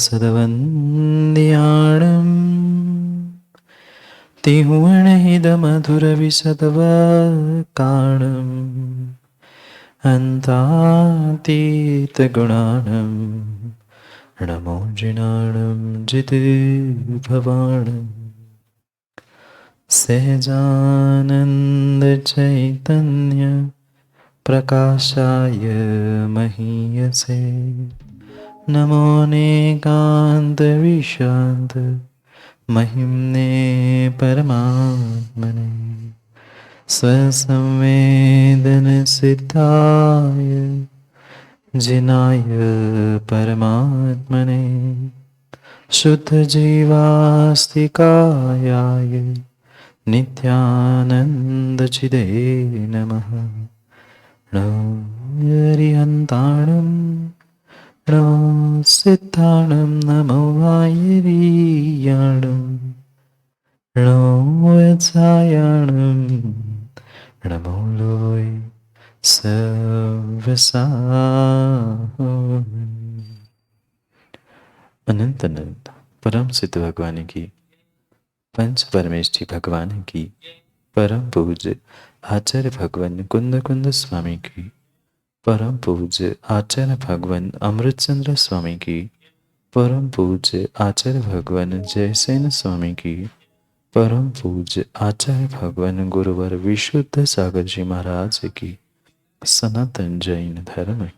सदवन्द्याणम् तिहुवणहिदमधुरविशदवकाणम् अन्तातीतगुणाणं नमो जिनाणं जितभवाणम् सहजानन्दचैतन्य प्रकाशाय महीयसे नमो नेकान्तविशान्त महिम्ने परमात्मने स्वसंवेदनसिद्धाय जिनाय परमात्मने शुद्धजीवास्तिकायाय नित्यानन्दचिदे नमः नमो हरिहन्ताणं नमो सिद्धाणं नमो वायरीयाणं नमो वत्सायाणं नमो लोय सर्वसाहम्। अनंत अनंत परम सिद्ध भगवान की, पंच परमेष्ठी भगवान की, परम पूज्य आचार्य भगवान कुंद कुंद स्वामी की, परम पूज्य आचार्य भगवान अमृतचंद्र स्वामी की, परम पूज्य आचार्य भगवान जयसेन स्वामी की, परम पूज्य आचार्य भगवान गुरुवर विशुद्ध सागर जी महाराज की सनातन जैन धर्म।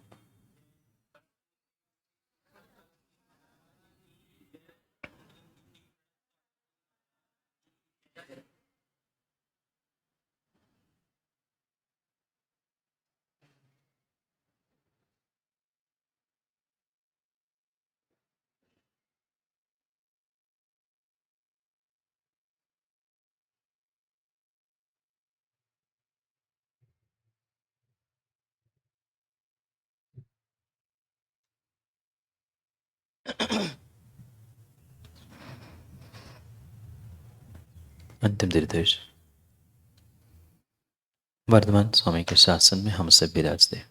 अंतिम निर्देश। वर्धमान स्वामी के शासन में हम सब विराजते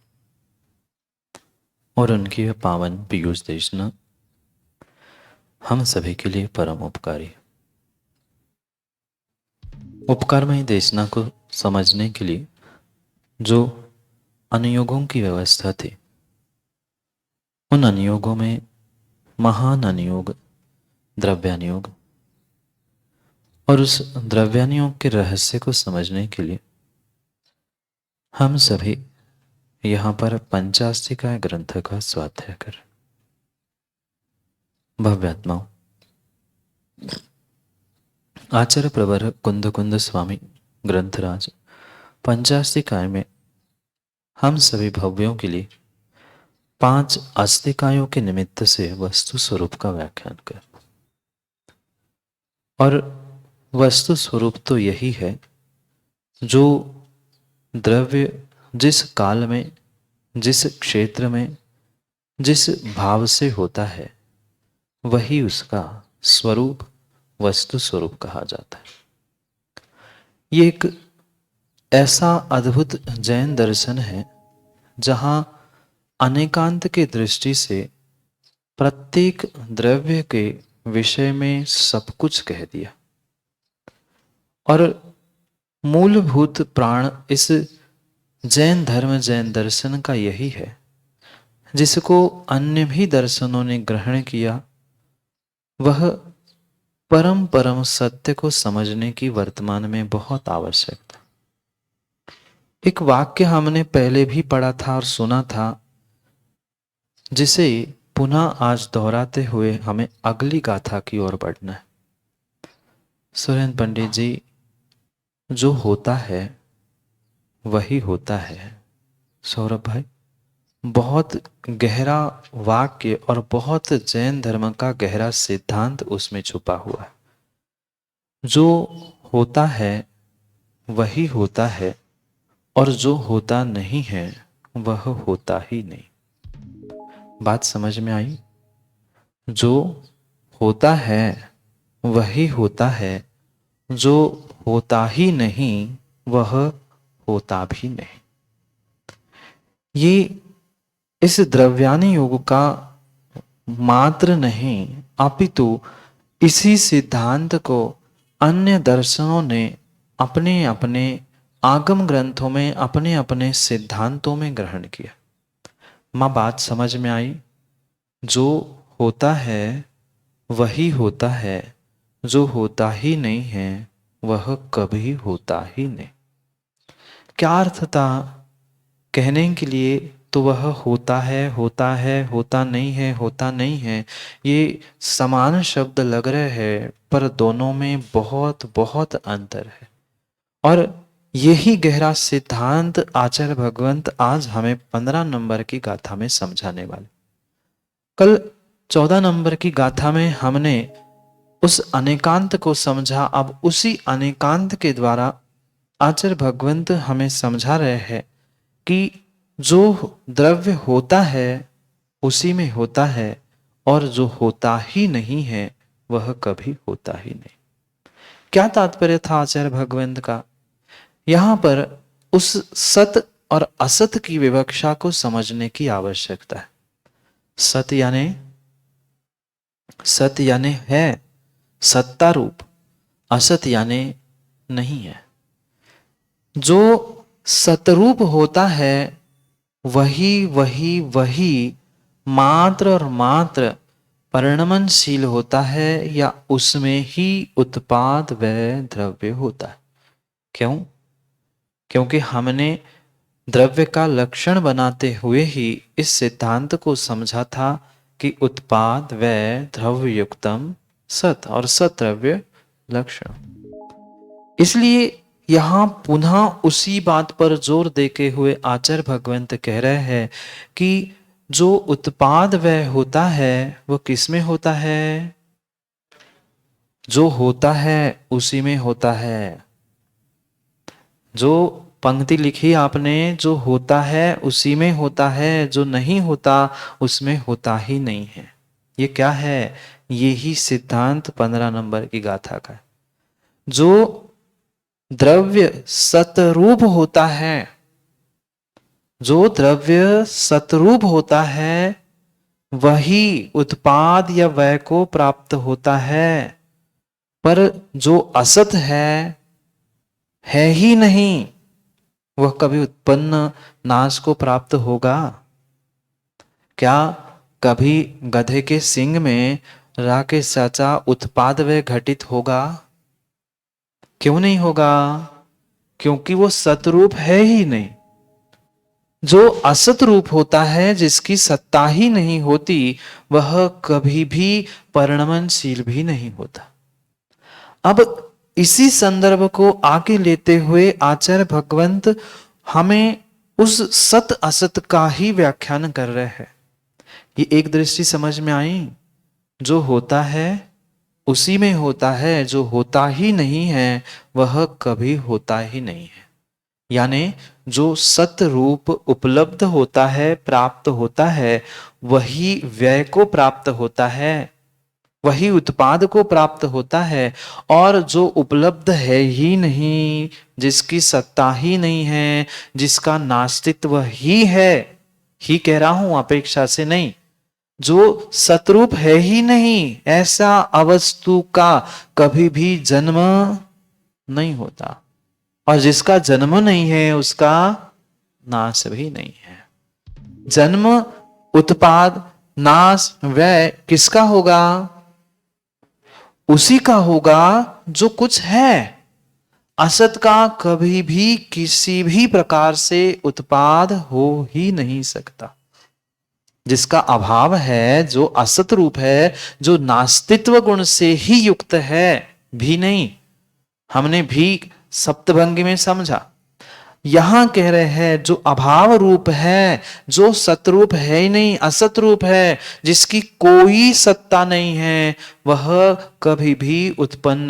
और उनकी यह पावन पीयूष देशना हम सभी के लिए परम उपकारी। उपकारमयी देशना को समझने के लिए जो अनुयोगों की व्यवस्था थी, उन अनुयोगों में महान अनुयोग द्रव्यानुयोग, और उस द्रव्यानुयोग के रहस्य को समझने के लिए हम सभी यहाँ पर पंचास्तिकाय ग्रंथ का स्वाध्याय करें। भव्यात्माओं, आचार्य प्रवर कुंद कुंद स्वामी ग्रंथराज पंचास्तिकाय में हम सभी भव्यों के लिए 5 अस्तिकायों के निमित्त से वस्तु स्वरूप का व्याख्यान कर, और वस्तु स्वरूप तो यही है जो द्रव्य जिस काल में, जिस क्षेत्र में, जिस भाव से होता है, वही उसका स्वरूप वस्तु स्वरूप कहा जाता है। ये एक ऐसा अद्भुत जैन दर्शन है जहां अनेकांत की दृष्टि से प्रत्येक द्रव्य के विषय में सब कुछ कह दिया, और मूलभूत प्राण इस जैन धर्म जैन दर्शन का यही है, जिसको अन्य भी दर्शनों ने ग्रहण किया। वह परम परम सत्य को समझने की वर्तमान में बहुत आवश्यकता। एक वाक्य हमने पहले भी पढ़ा था और सुना था, जिसे पुनः आज दोहराते हुए हमें अगली गाथा की ओर बढ़ना है। सुरेंद्र पंडित जी, जो होता है वही होता है। सौरभ भाई, बहुत गहरा वाक्य और बहुत जैन धर्म का गहरा सिद्धांत उसमें छुपा हुआ है। जो होता है वही होता है, और जो होता नहीं है वह होता ही नहीं। बात समझ में आई? जो होता है वही होता है, जो होता ही नहीं वह होता भी नहीं। ये इस द्रव्यानुयोग का मात्र नहीं, अपितु इसी सिद्धांत को अन्य दर्शनों ने अपने अपने आगम ग्रंथों में अपने अपने सिद्धांतों में ग्रहण किया। माँ बात समझ में आई? जो होता है वही होता है, जो होता ही नहीं है वह कभी होता ही नहीं। क्या अर्थ था कहने के लिए? तो वह होता है, होता है, होता नहीं है, होता नहीं है, ये समान शब्द लग रहे हैं पर दोनों में बहुत बहुत अंतर है। और यही गहरा सिद्धांत आचार्य भगवंत आज हमें 15 नंबर की गाथा में समझाने वाले। कल 14 नंबर की गाथा में हमने उस अनेकांत को समझा। अब उसी अनेकांत के द्वारा आचार्य भगवंत हमें समझा रहे हैं कि जो द्रव्य होता है उसी में होता है, और जो होता ही नहीं है वह कभी होता ही नहीं। क्या तात्पर्य था आचार्य भगवंत का? यहां पर उस सत और असत की विवक्षा को समझने की आवश्यकता है। सत यानी है सत्ता रूप, असत यानी नहीं है। जो सतरूप होता है वही वही वही मात्र और मात्र परिणमनशील होता है, या उसमें ही उत्पाद व द्रव्य होता है। क्यों? क्योंकि हमने द्रव्य का लक्षण बनाते हुए ही इस सिद्धांत को समझा था कि उत्पाद व द्रव्य युक्तम सत, और सत द्रव्य लक्षण। इसलिए यहां पुनः उसी बात पर जोर देके हुए आचार्य भगवंत कह रहे हैं कि जो उत्पाद वह होता है वह किस में होता है? जो होता है उसी में होता है। जो पंक्ति लिखी आपने, जो होता है उसी में होता है, जो नहीं होता उसमें होता ही नहीं है। ये क्या है? यही सिद्धांत 15 नंबर की गाथा का है। जो द्रव्य सतरूप होता है, जो द्रव्य सतरूप होता है वही उत्पाद या वय को प्राप्त होता है, पर जो असत है ही नहीं, वह कभी उत्पन्न नाश को प्राप्त होगा? क्या कभी गधे के सींग में राके साचा उत्पाद व घटित होगा? क्यों नहीं होगा? क्योंकि वो सतरूप है ही नहीं। जो असत रूप होता है, जिसकी सत्ता ही नहीं होती, वह कभी भी परिणमनशील भी नहीं होता। अब इसी संदर्भ को आगे लेते हुए आचार्य भगवंत हमें उस सत असत का ही व्याख्यान कर रहे हैं। ये एक दृष्टि समझ में आई? जो होता है उसी में होता है, जो होता ही नहीं है वह कभी होता ही नहीं है। यानी जो सत रूप उपलब्ध होता है, प्राप्त होता है, वही व्यय को प्राप्त होता है, वही उत्पाद को प्राप्त होता है। और जो उपलब्ध है ही नहीं, जिसकी सत्ता ही नहीं है, जिसका नास्तित्व ही है, ही कह रहा हूं अपेक्षा से नहीं, जो सतरूप है ही नहीं, ऐसा अवस्तु का कभी भी जन्म नहीं होता, और जिसका जन्म नहीं है उसका नाश भी नहीं है। जन्म, उत्पाद, नाश, व्यय किसका होगा? उसी का होगा जो कुछ है। असत का कभी भी किसी भी प्रकार से उत्पाद हो ही नहीं सकता। जिसका अभाव है, जो असत रूप है, जो नास्तित्व गुण से ही युक्त है, भी नहीं। हमने भी सप्तभंगी में समझा। यहां कह रहे हैं जो अभाव रूप है, जो सतरूप है ही नहीं, असत रूप है, जिसकी कोई सत्ता नहीं है, वह कभी भी उत्पन्न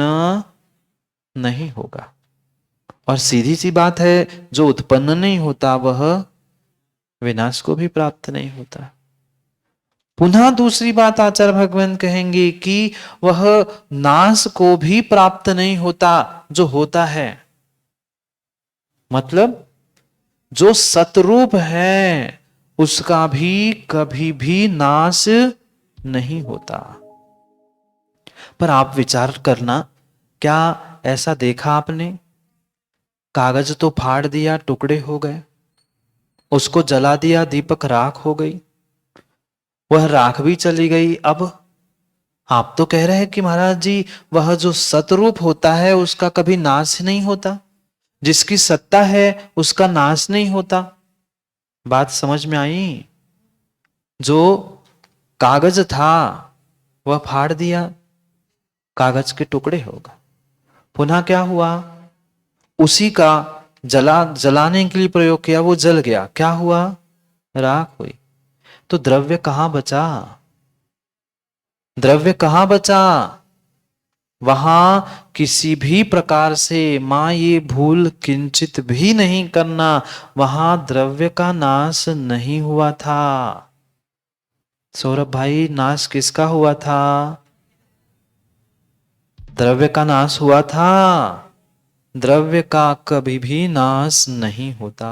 नहीं होगा। और सीधी सी बात है, जो उत्पन्न नहीं होता वह विनाश को भी प्राप्त नहीं होता। पुनः दूसरी बात आचार्य भगवान कहेंगे कि वह नाश को भी प्राप्त नहीं होता जो होता है। मतलब जो सतरूप है उसका भी कभी भी नाश नहीं होता। पर आप विचार करना, क्या ऐसा देखा आपने? कागज तो फाड़ दिया, टुकड़े हो गए, उसको जला दिया, दीपक राख हो गई, वह राख भी चली गई। अब आप तो कह रहे हैं कि महाराज जी वह जो सतरूप होता है उसका कभी नाश नहीं होता, जिसकी सत्ता है उसका नाश नहीं होता। बात समझ में आई? जो कागज था वह फाड़ दिया, कागज के टुकड़े हो गए। पुनः क्या हुआ? उसी का जलाने के लिए प्रयोग किया, वो जल गया, क्या हुआ? राख हुई। तो द्रव्य कहां बचा? द्रव्य कहां बचा? वहां किसी भी प्रकार से मां ये भूल किंचित भी नहीं करना, वहां द्रव्य का नाश नहीं हुआ था। सौरभ भाई, नाश किसका हुआ था? द्रव्य का नाश हुआ था। द्रव्य का कभी भी नाश नहीं होता।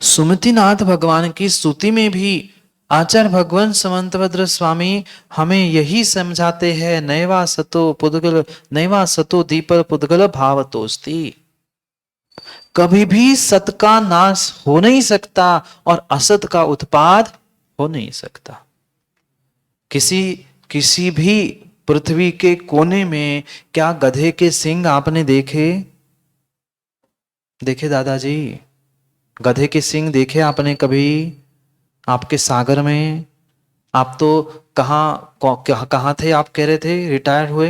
सुमतिनाथ भगवान की स्तुति में भी आचार्य भगवान समंतभद्र स्वामी हमें यही समझाते हैं, नैवा सतो दीपर पुद्गल भावतोस्ति। कभी भी सत का नाश हो नहीं सकता और असत का उत्पाद हो नहीं सकता। किसी किसी भी पृथ्वी के कोने में क्या गधे के सींग आपने देखे? देखे दादाजी? गधे के सींग देखे आपने कभी आपके सागर में? आप तो कहाँ थे? आप कह रहे थे रिटायर हुए,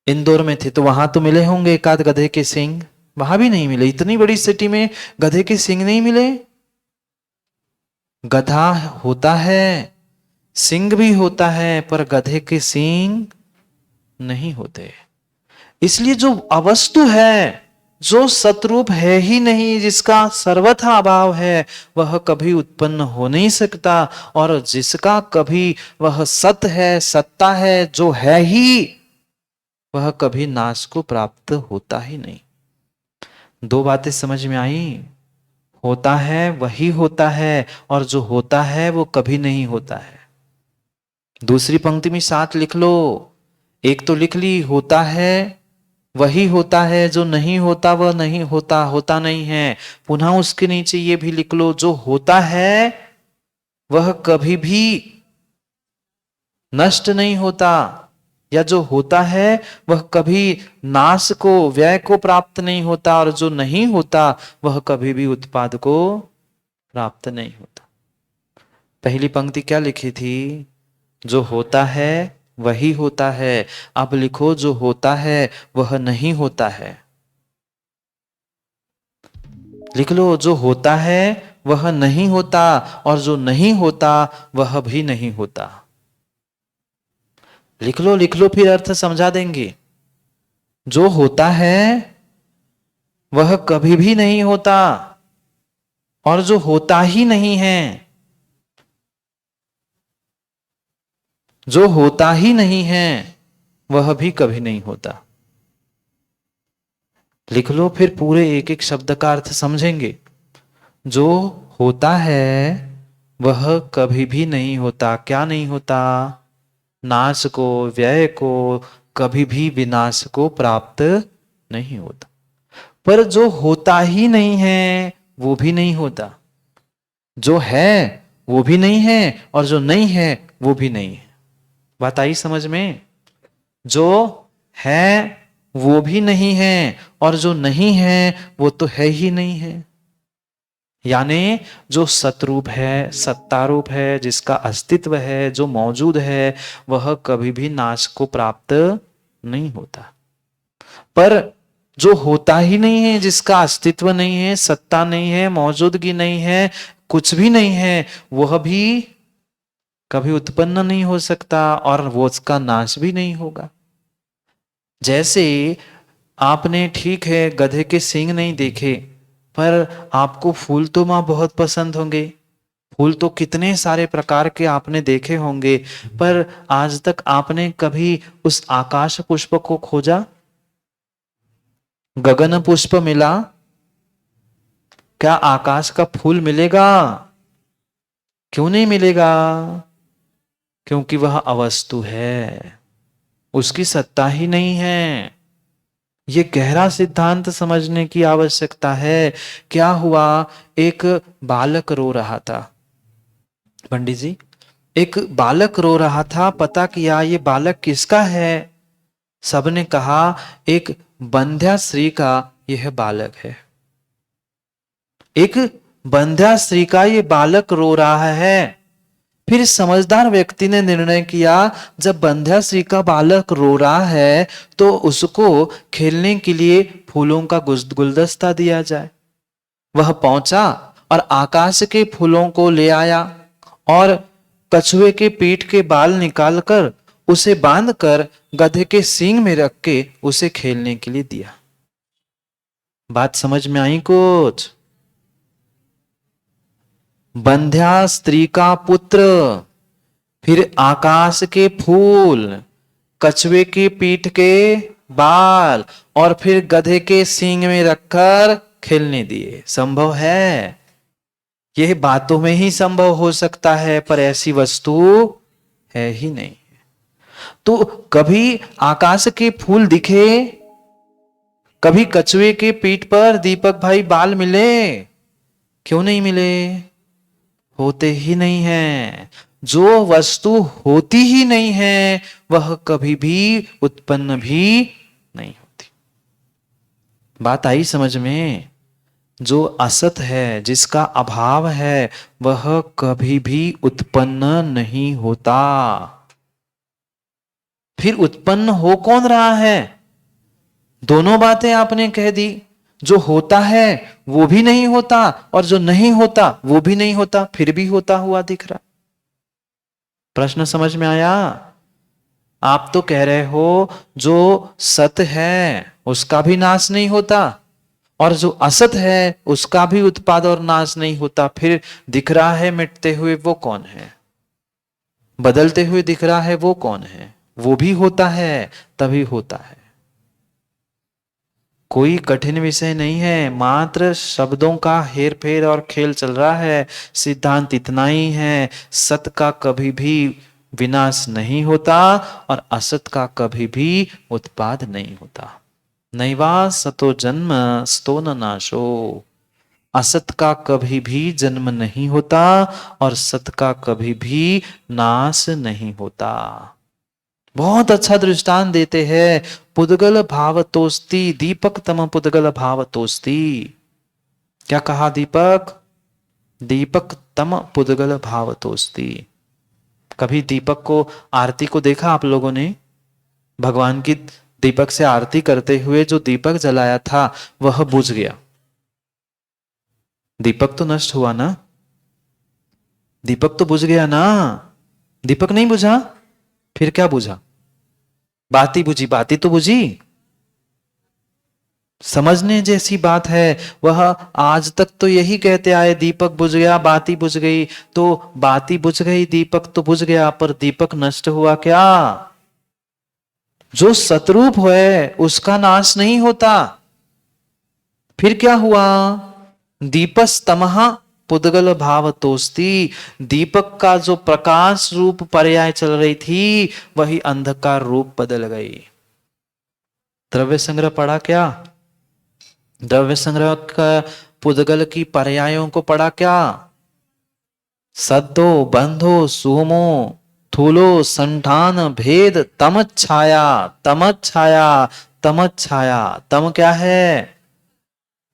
इंदौर में थे, तो वहां तो मिले होंगे एक आध गधे के सींग। वहां भी नहीं मिले? इतनी बड़ी सिटी में गधे के सींग नहीं मिले? गधा होता है, सींग भी होता है, पर गधे के सींग नहीं होते। इसलिए जो अवस्तु है, जो सतरूप है ही नहीं, जिसका सर्वथा अभाव है, वह कभी उत्पन्न हो नहीं सकता। और जिसका कभी वह सत है, सत्ता है, जो है ही, वह कभी नाश को प्राप्त होता ही नहीं। दो बातें समझ में आई? होता है वही होता है, और जो होता है वो कभी नहीं होता है। दूसरी पंक्ति में साथ लिख लो। एक तो लिख ली, होता है वही होता है, जो नहीं होता वह नहीं होता, होता नहीं है। पुनः उसके नीचे ये भी लिख लो, जो होता है वह कभी भी नष्ट नहीं होता, या जो होता है वह कभी नाश को, व्यय को प्राप्त नहीं होता, और जो नहीं होता वह कभी भी उत्पाद को प्राप्त नहीं होता। पहली पंक्ति क्या लिखी थी? जो होता है वही होता है। अब लिखो, जो होता है वह नहीं होता है। लिख लो, जो होता है वह नहीं होता, और जो नहीं होता वह भी नहीं होता। लिख लो, लिख लो, फिर अर्थ समझा देंगे। जो होता है वह कभी भी नहीं होता, और जो होता ही नहीं है, जो होता ही नहीं है, वह भी कभी नहीं होता। लिख लो, फिर पूरे एक एक शब्द का अर्थ समझेंगे। जो होता है वह कभी भी नहीं होता। क्या नहीं होता? नाश को, व्यय को, कभी भी विनाश को प्राप्त नहीं होता। पर जो होता ही नहीं है वो भी नहीं होता। जो है वो भी नहीं है, और जो नहीं है वो भी नहीं है। बात आई समझ में? जो है वो भी नहीं है, और जो नहीं है वो तो है ही नहीं है। यानी जो सतरूप है, सत्तारूप है, जिसका अस्तित्व है, जो मौजूद है, वह कभी भी नाश को प्राप्त नहीं होता। पर जो होता ही नहीं है, जिसका अस्तित्व नहीं है, सत्ता नहीं है, मौजूदगी नहीं है, कुछ भी नहीं है, वह भी कभी उत्पन्न नहीं हो सकता, और वो उसका नाश भी नहीं होगा। जैसे आपने, ठीक है, गधे के सींग नहीं देखे, पर आपको फूल तो मां बहुत पसंद होंगे। फूल तो कितने सारे प्रकार के आपने देखे होंगे, पर आज तक आपने कभी उस आकाश पुष्प को खोजा? गगन पुष्प मिला? क्या आकाश का फूल मिलेगा? क्यों नहीं मिलेगा? क्योंकि वह अवस्तु है, उसकी सत्ता ही नहीं है। ये गहरा सिद्धांत समझने की आवश्यकता है। क्या हुआ, एक बालक रो रहा था। पंडित जी, एक बालक रो रहा था, पता किया ये बालक किसका है? सबने कहा एक बंध्या स्त्री का यह बालक है। एक बंध्या स्त्री का ये बालक रो रहा है। फिर समझदार व्यक्ति ने निर्णय किया, जब बंध्या स्त्री का बालक रो रहा है तो उसको खेलने के लिए फूलों का गुलदस्ता दिया जाए। वह पहुंचा और आकाश के फूलों को ले आया और कछुए के पीठ के बाल निकालकर उसे बांधकर गधे के सींग में रख के उसे खेलने के लिए दिया। बात समझ में आई कुछ? बंध्या स्त्री का पुत्र, फिर आकाश के फूल, कछुए की पीठ के बाल और फिर गधे के सींग में रखकर खेलने दिए। संभव है? यह बातों में ही संभव हो सकता है, पर ऐसी वस्तु है ही नहीं। तो कभी आकाश के फूल दिखे, कभी कछुए के पीठ पर दीपक भाई बाल मिले? क्यों नहीं मिले? होते ही नहीं है। जो वस्तु होती ही नहीं है वह कभी भी उत्पन्न भी नहीं होती। बात आई समझ में? जो असत है, जिसका अभाव है, वह कभी भी उत्पन्न नहीं होता। फिर उत्पन्न हो कौन रहा है? दोनों बातें आपने कह दी। जो होता है वो भी नहीं होता और जो नहीं होता वो भी नहीं होता, फिर भी होता हुआ दिख रहा। प्रश्न समझ में आया? आप तो कह रहे हो जो सत है उसका भी नाश नहीं होता और जो असत है उसका भी उत्पाद और नाश नहीं होता, फिर दिख रहा है मिटते हुए वो कौन है? बदलते हुए दिख रहा है वो कौन है? वो भी होता है तभी होता है। कोई कठिन विषय नहीं है, मात्र शब्दों का हेर फेर और खेल चल रहा है। सिद्धांत इतना ही है, सत का कभी भी विनाश नहीं होता और असत का कभी भी उत्पाद नहीं होता। नैवा सतो जन्म स्तो न नाशो। असत का कभी भी जन्म नहीं होता और सत का कभी भी नाश नहीं होता। बहुत अच्छा दृष्टांत देते हैं। पुद्गल भावतोस्ति दीपक तम पुद्गल भावतोस्ति। क्या कहा दीपक? दीपक तम पुद्गल भावतोस्ति। कभी दीपक को, आरती को देखा आप लोगों ने? भगवान की दीपक से आरती करते हुए जो दीपक जलाया था वह बुझ गया। दीपक तो नष्ट हुआ ना? दीपक तो बुझ गया ना? दीपक नहीं बुझा, फिर क्या बुझा? बाती बुझी, बाती तो बुझी। समझने जैसी बात है। वह आज तक तो यही कहते आए, दीपक बुझ गया, बाती बुझ गई। तो बाती बुझ गई, दीपक तो बुझ गया, पर दीपक नष्ट हुआ क्या? जो सतरूप है उसका नाश नहीं होता। फिर क्या हुआ? दीपस्तमः पुद्गल भावतोस्ति। दीपक का जो प्रकाश रूप पर्याय चल रही थी वही अंधकार रूप बदल गई। द्रव्य संग्रह पढ़ा क्या? द्रव्य संग्रह का पुद्गल की पर्यायों को पढ़ा क्या? सद्दो, बंधो, सुमो, थूलो, संठान, भेद, तमच्छाया, तमच्छाया, तमच्छाया। तम क्या है?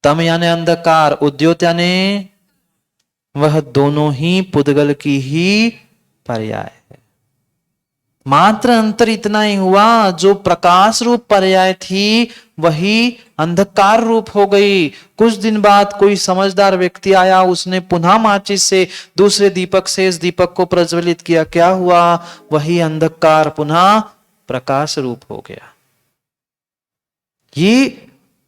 तम यानी अंधकार, उद्योत यानी, वह दोनों ही पुद्गल की ही पर्याय है। मात्र अंतर इतना ही हुआ, जो प्रकाश रूप पर्याय थी वही अंधकार रूप हो गई। कुछ दिन बाद कोई समझदार व्यक्ति आया, उसने पुनः माचिस से दूसरे दीपक से इस दीपक को प्रज्वलित किया। क्या हुआ? वही अंधकार पुनः प्रकाश रूप हो गया। ये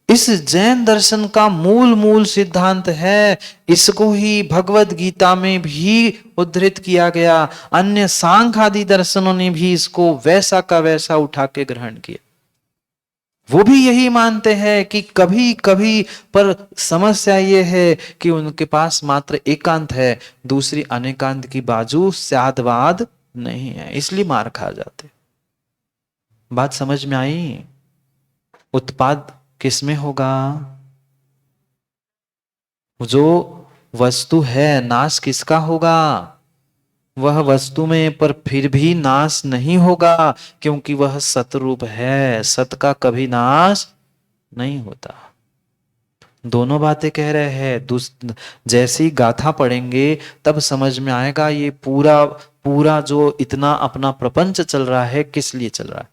इस जैन दर्शन का मूल सिद्धांत है। इसको ही भगवत गीता में भी उद्धृत किया गया। अन्य सांख्य आदि दर्शनों ने भी इसको वैसा का वैसा उठा के ग्रहण किया। वो भी यही मानते हैं कि कभी कभी, पर समस्या ये है कि उनके पास मात्र एकांत है, दूसरी अनेकांत की बाजू स्यादवाद नहीं है, इसलिए मार खा जाते। बात समझ में आई? उत्पाद किसमें होगा? जो वस्तु है नाश किसका होगा? वह वस्तु में, पर फिर भी नाश नहीं होगा, क्योंकि वह सतरूप है, सत का कभी नाश नहीं होता। दोनों बातें कह रहे हैं। जैसी गाथा पढ़ेंगे तब समझ में आएगा ये पूरा पूरा जो इतना अपना प्रपंच चल रहा है किस लिए चल रहा है।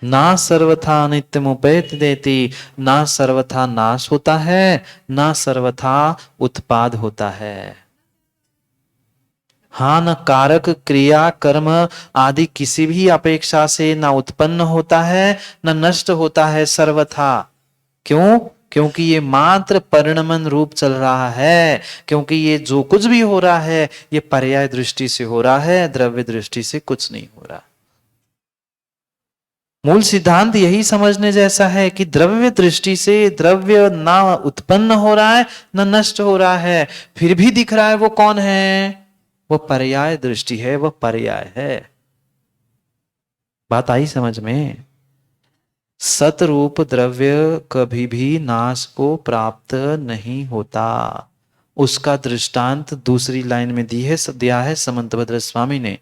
ना सर्वथा नित्यमुपैत देती, ना सर्वथा नाश होता है, ना सर्वथा उत्पाद होता है। हाँ, न कारक क्रिया कर्म आदि किसी भी अपेक्षा से ना उत्पन्न होता है न नष्ट होता है सर्वथा। क्यों? क्योंकि ये मात्र परिणमन रूप चल रहा है, क्योंकि ये जो कुछ भी हो रहा है ये पर्याय दृष्टि से हो रहा है, द्रव्य दृष्टि से कुछ नहीं हो रहा। मूल सिद्धांत यही समझने जैसा है कि द्रव्य दृष्टि से द्रव्य ना उत्पन्न हो रहा है न नष्ट हो रहा है, फिर भी दिख रहा है। वो कौन है? वो पर्याय दृष्टि है, वो पर्याय है। बात आई समझ में? सतरूप द्रव्य कभी भी नाश को प्राप्त नहीं होता। उसका दृष्टांत दूसरी लाइन में दिया है समंतभद्र स्वामी ने।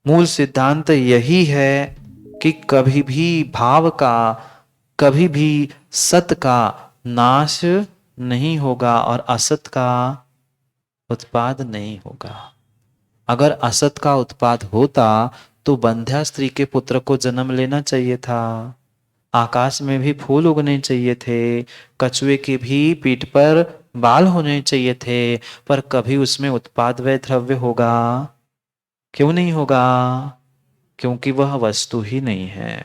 मूल सिद्धांत यही है कि कभी भी भाव का, कभी भी सत का नाश नहीं होगा और असत का उत्पाद नहीं होगा। अगर असत का उत्पाद होता तो बंध्या स्त्री के पुत्र को जन्म लेना चाहिए था, आकाश में भी फूल उगने चाहिए थे, कछुए के भी पीठ पर बाल होने चाहिए थे, पर कभी उसमें उत्पाद व द्रव्य होगा? क्यों नहीं होगा? क्योंकि वह वस्तु ही नहीं है,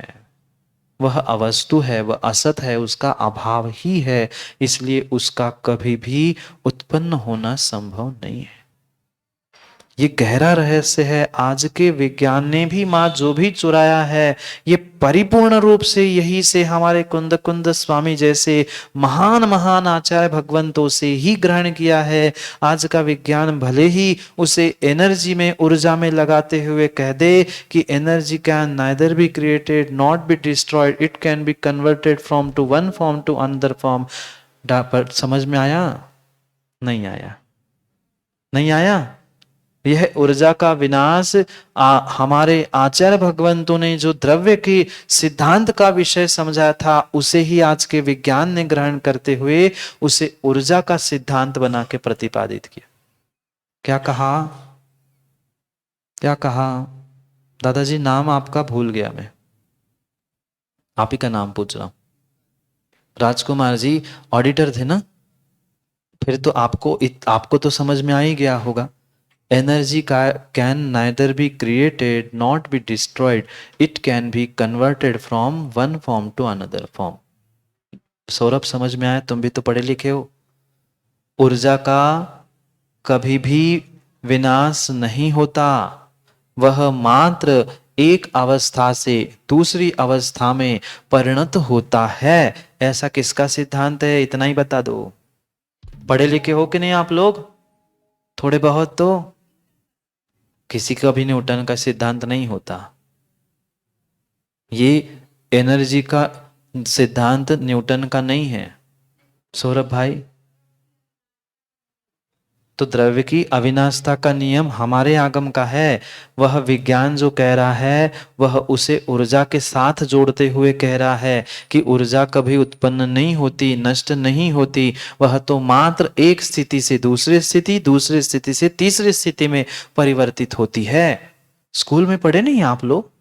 वह अवस्तु है, वह असत है, उसका अभाव ही है, इसलिए उसका कभी भी उत्पन्न होना संभव नहीं है। ये गहरा रहस्य है। आज के विज्ञान ने भी मां जो भी चुराया है ये परिपूर्ण रूप से यही से हमारे कुंद कुंद स्वामी जैसे महान महान आचार्य भगवंतों से ही ग्रहण किया है। आज का विज्ञान भले ही उसे एनर्जी में, ऊर्जा में लगाते हुए कह दे कि energy can neither be created not be destroyed, it can be converted from to one form to another form. पर समझ में आया? नहीं आया? नहीं आया? यह ऊर्जा का विनाश हमारे आचार्य भगवंतों ने जो द्रव्य की सिद्धांत का विषय समझा था उसे ही आज के विज्ञान ने ग्रहण करते हुए उसे ऊर्जा का सिद्धांत बना के प्रतिपादित किया। क्या कहा? क्या कहा? दादाजी नाम आपका भूल गया मैं, आप ही का नाम पूछ रहा हूं। राजकुमार जी ऑडिटर थे ना? फिर तो आपको तो समझ में आ ही गया होगा। Energy can neither be created not be destroyed. It can be converted from one form to another form. Saurabh समझ में आया? तुम भी तो पढ़े लिखे हो। ऊर्जा का कभी भी विनाश नहीं होता, वह मात्र एक अवस्था से दूसरी अवस्था में परिणत होता है। ऐसा किसका सिद्धांत है? इतना ही बता दो। पढ़े लिखे हो कि नहीं आप लोग? थोड़े बहुत तो। किसी का भी न्यूटन का सिद्धांत नहीं होता। ये एनर्जी का सिद्धांत न्यूटन का नहीं है सौरभ भाई। तो द्रव्य की अविनाशता का नियम हमारे आगम का है। वह विज्ञान जो कह रहा है वह उसे ऊर्जा के साथ जोड़ते हुए कह रहा है कि ऊर्जा कभी उत्पन्न नहीं होती, नष्ट नहीं होती, वह तो मात्र एक स्थिति से दूसरी स्थिति, दूसरी स्थिति से तीसरी स्थिति में परिवर्तित होती है। स्कूल में पढ़े नहीं आप लोग?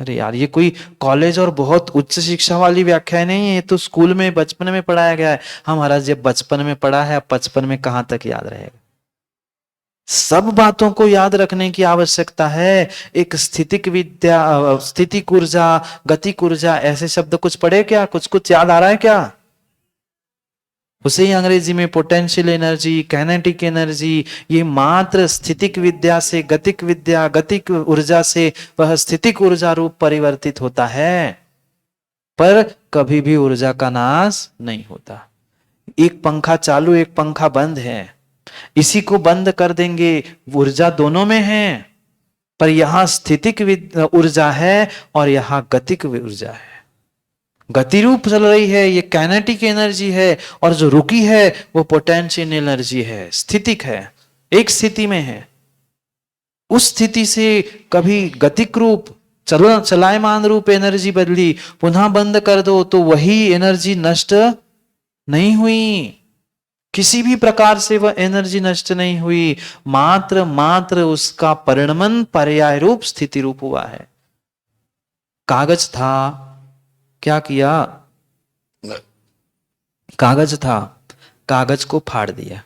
अरे यार, ये कोई कॉलेज और बहुत उच्च शिक्षा वाली व्याख्या नहीं है, ये तो स्कूल में बचपन में पढ़ाया गया है। हमारा जब बचपन में पढ़ा है, अब बचपन में कहां तक याद रहेगा? सब बातों को याद रखने की आवश्यकता है। एक स्थितिक विद्या, स्थितिक ऊर्जा, गतिक ऊर्जा, ऐसे शब्द कुछ पढ़े क्या? कुछ कुछ याद आ रहा है क्या? उसे ही अंग्रेजी में पोटेंशियल एनर्जी, काइनेटिक एनर्जी, ये मात्र स्थितिक विद्या से गतिक विद्या, गतिक ऊर्जा से वह स्थितिक ऊर्जा रूप परिवर्तित होता है, पर कभी भी ऊर्जा का नाश नहीं होता। एक पंखा चालू, एक पंखा बंद है, इसी को बंद कर देंगे, ऊर्जा दोनों में है, पर यहां स्थितिक ऊर्जा है और यहां गतिक ऊर्जा है। गति रूप चल रही है, ये काइनेटिक एनर्जी है, और जो रुकी है वो पोटेंशियल एनर्जी है, स्थितिक है, एक स्थिति में है। उस स्थिति से कभी गतिक रूप चलायमान रूप एनर्जी बदली, पुनः बंद कर दो तो वही एनर्जी नष्ट नहीं हुई, किसी भी प्रकार से वह एनर्जी नष्ट नहीं हुई, मात्र उसका परिणमन पर्याय रूप स्थिति रूप हुआ है। कागज था, क्या किया? कागज था, कागज को फाड़ दिया,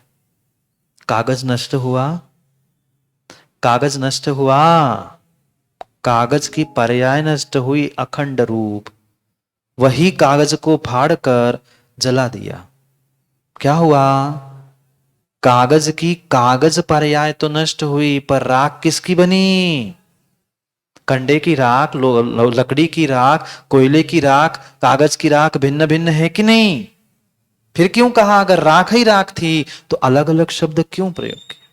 कागज नष्ट हुआ, कागज नष्ट हुआ, कागज की पर्याय नष्ट हुई अखंड रूप। वही कागज को फाड़कर जला दिया, क्या हुआ? कागज की कागज पर्याय तो नष्ट हुई, पर राख किसकी बनी? कंडे की राख, लकड़ी की राख, कोयले की राख, कागज की राख भिन्न भिन्न है कि नहीं? फिर क्यों कहा अगर राख ही राख थी तो अलग अलग शब्द क्यों प्रयोग किया?